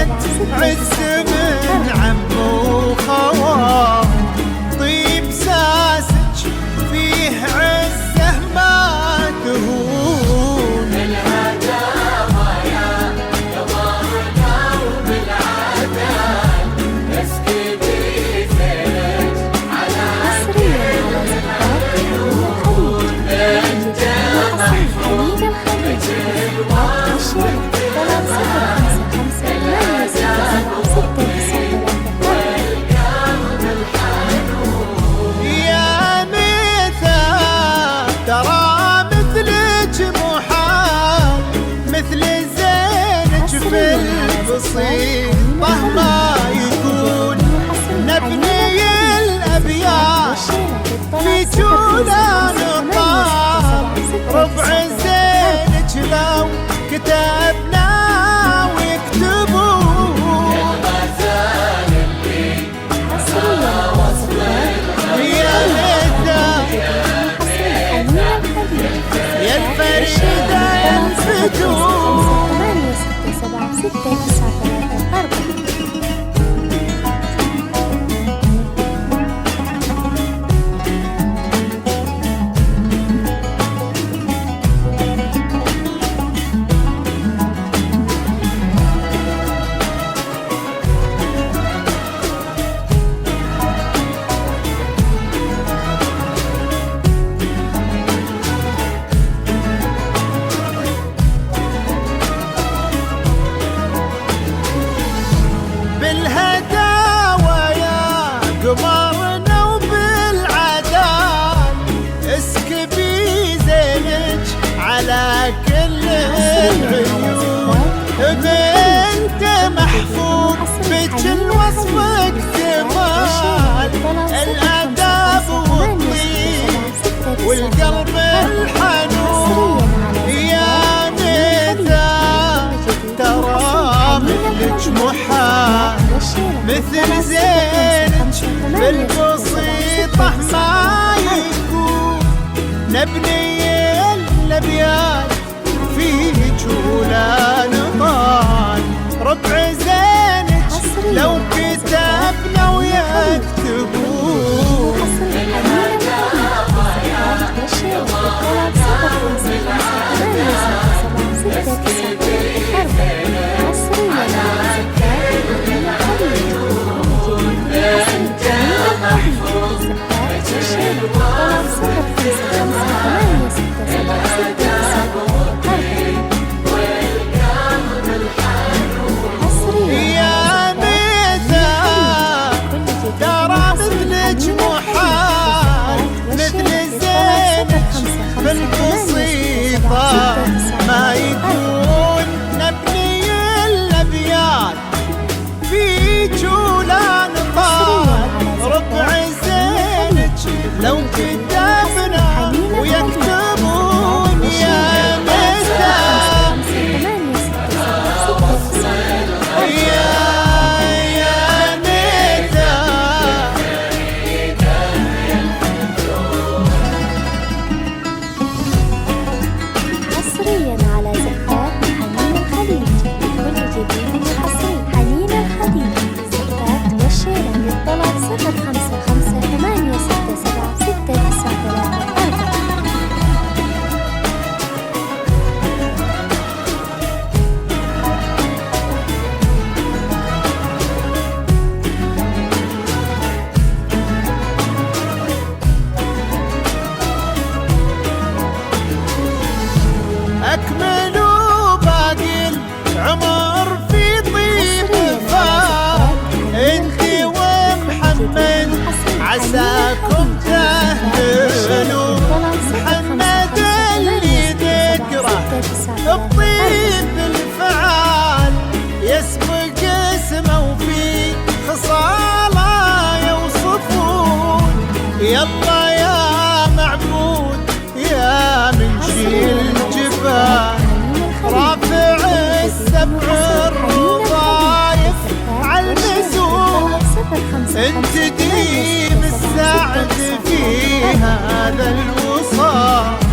نالت عز من عم وخوان، طيب ساسج فيه عزه ما تهون. الهداوى يا قمرنا وبالعدل اسكبي زينك على كل العيون. انت محفوظ بجل يا ميثا ترى مثلك محال، مثل زينك في البسيطة ما يكون. نبني الأبيات في جولان طال، ربع زينك لو كتبنا ويكتبون. الغزال اللي على وصل يا ميثا يا الفريدة يا الفتون. 8 6 7 6 9 3 4. بالهداوى يا قمرنا وبالعدال اسكبي زينك على كل العيون. بنت محفوظ بجل وصفك جمال، الآداب والطيب والقلب الحنون. يا ميثا ترى مثلك محال، مثل زينك بالبسيطة ما يكون. نبني الأبيات في جولان طال، ربع زينك لو كتبنا ويكتبون. يا ميثا ترى مثلك محال، مثل زينك بالبسيطة ما يكون. نبني الأبيات في جولان طال، ربع زينك لو كتبنا ويكتبون. يا ميثا يا ميثا حصريا على زكاة حنين الخليج. كل جديد حصري حنين الخليج. زكاة والشيرة للطلب 055 8 6 7 6 9 3 4. أكملوا باقي العمر في طيب فات، انتي ومحمد عساكم تهلوا. محمد اللي ذكره الطيب الفعال، يسبق اسمه وفي خصاله يوصفون. يلا يا معبود يا منشيل الجبال، رافع السبع الرضايف عالمزون. انت ديم السعد في هذا الوصال.